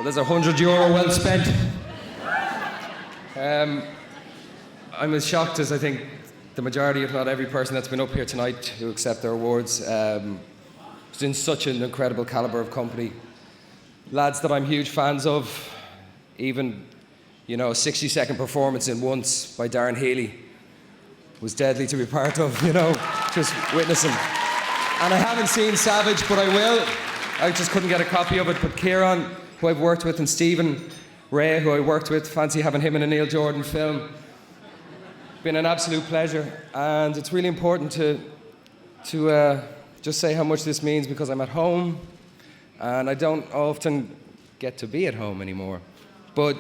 there's €100 well spent. I'm as shocked as I think the majority, if not every person that's been up here tonight to accept their awards. It's in such an incredible calibre of company. Lads that I'm huge fans of, even, a 60-second performance in Once by Darren Healy was deadly to be part of, just witnessing. And I haven't seen Savage, but I will. I just couldn't get a copy of it, but Kieran, who I've worked with, and Stephen Ray, who I worked with, fancy having him in a Neil Jordan film. Been an absolute pleasure, and it's really important to just say how much this means, because I'm at home, and I don't often get to be at home anymore. But,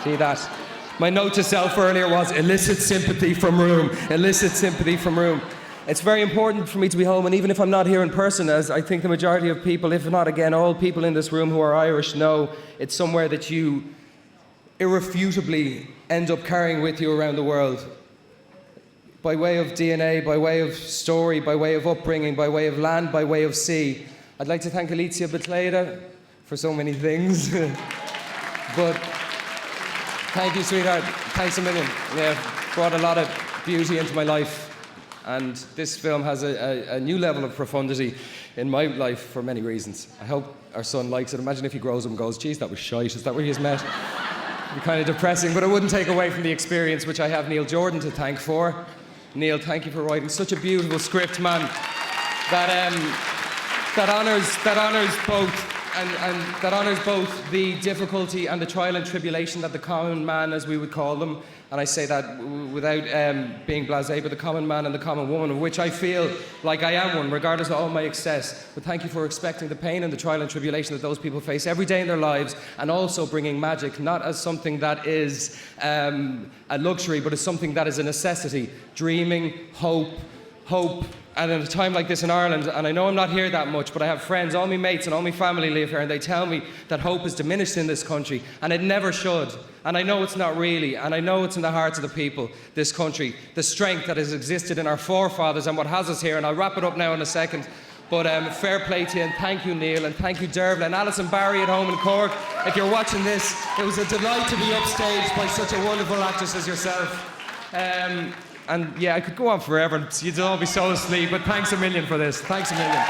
see that? My note to self earlier was elicit sympathy from room, elicit sympathy from room. It's very important for me to be home, and even if I'm not here in person, as I think the majority of people, if not again all people in this room who are Irish know, it's somewhere that you irrefutably end up carrying with you around the world. By way of DNA, by way of story, by way of upbringing, by way of land, by way of sea. I'd like to thank Alicia Betleda for so many things. But thank you, sweetheart. Thanks a million. Yeah, brought a lot of beauty into my life. And this film has a new level of profundity in my life for many reasons. I hope our son likes it. Imagine if he grows up and goes, geez, that was shite. Is that where he's met? It'd be kind of depressing, but it wouldn't take away from the experience, which I have Neil Jordan to thank for. Neil, thank you for writing such a beautiful script, man, that honours both the difficulty and the trial and tribulation that the common man, as we would call them, and I say that without being blasé, but the common man and the common woman, of which I feel like I am one, regardless of all my excess. But thank you for expecting the pain and the trial and tribulation that those people face every day in their lives, and also bringing magic, not as something that is a luxury, but as something that is a necessity. Dreaming, hope, and at a time like this in Ireland, and I know I'm not here that much, but I have friends, all my mates and all my family live here, and they tell me that hope is diminished in this country, and it never should. And I know it's not really, and I know it's in the hearts of the people, this country, the strength that has existed in our forefathers and what has us here, and I'll wrap it up now in a second. But fair play to you, and thank you, Neil, and thank you, Dervla, and Alison Barry at home in Cork. If you're watching this, it was a delight to be upstaged by such a wonderful actress as yourself. And yeah, I could go on forever, and you'd all be so asleep, but thanks a million for this. Thanks a million.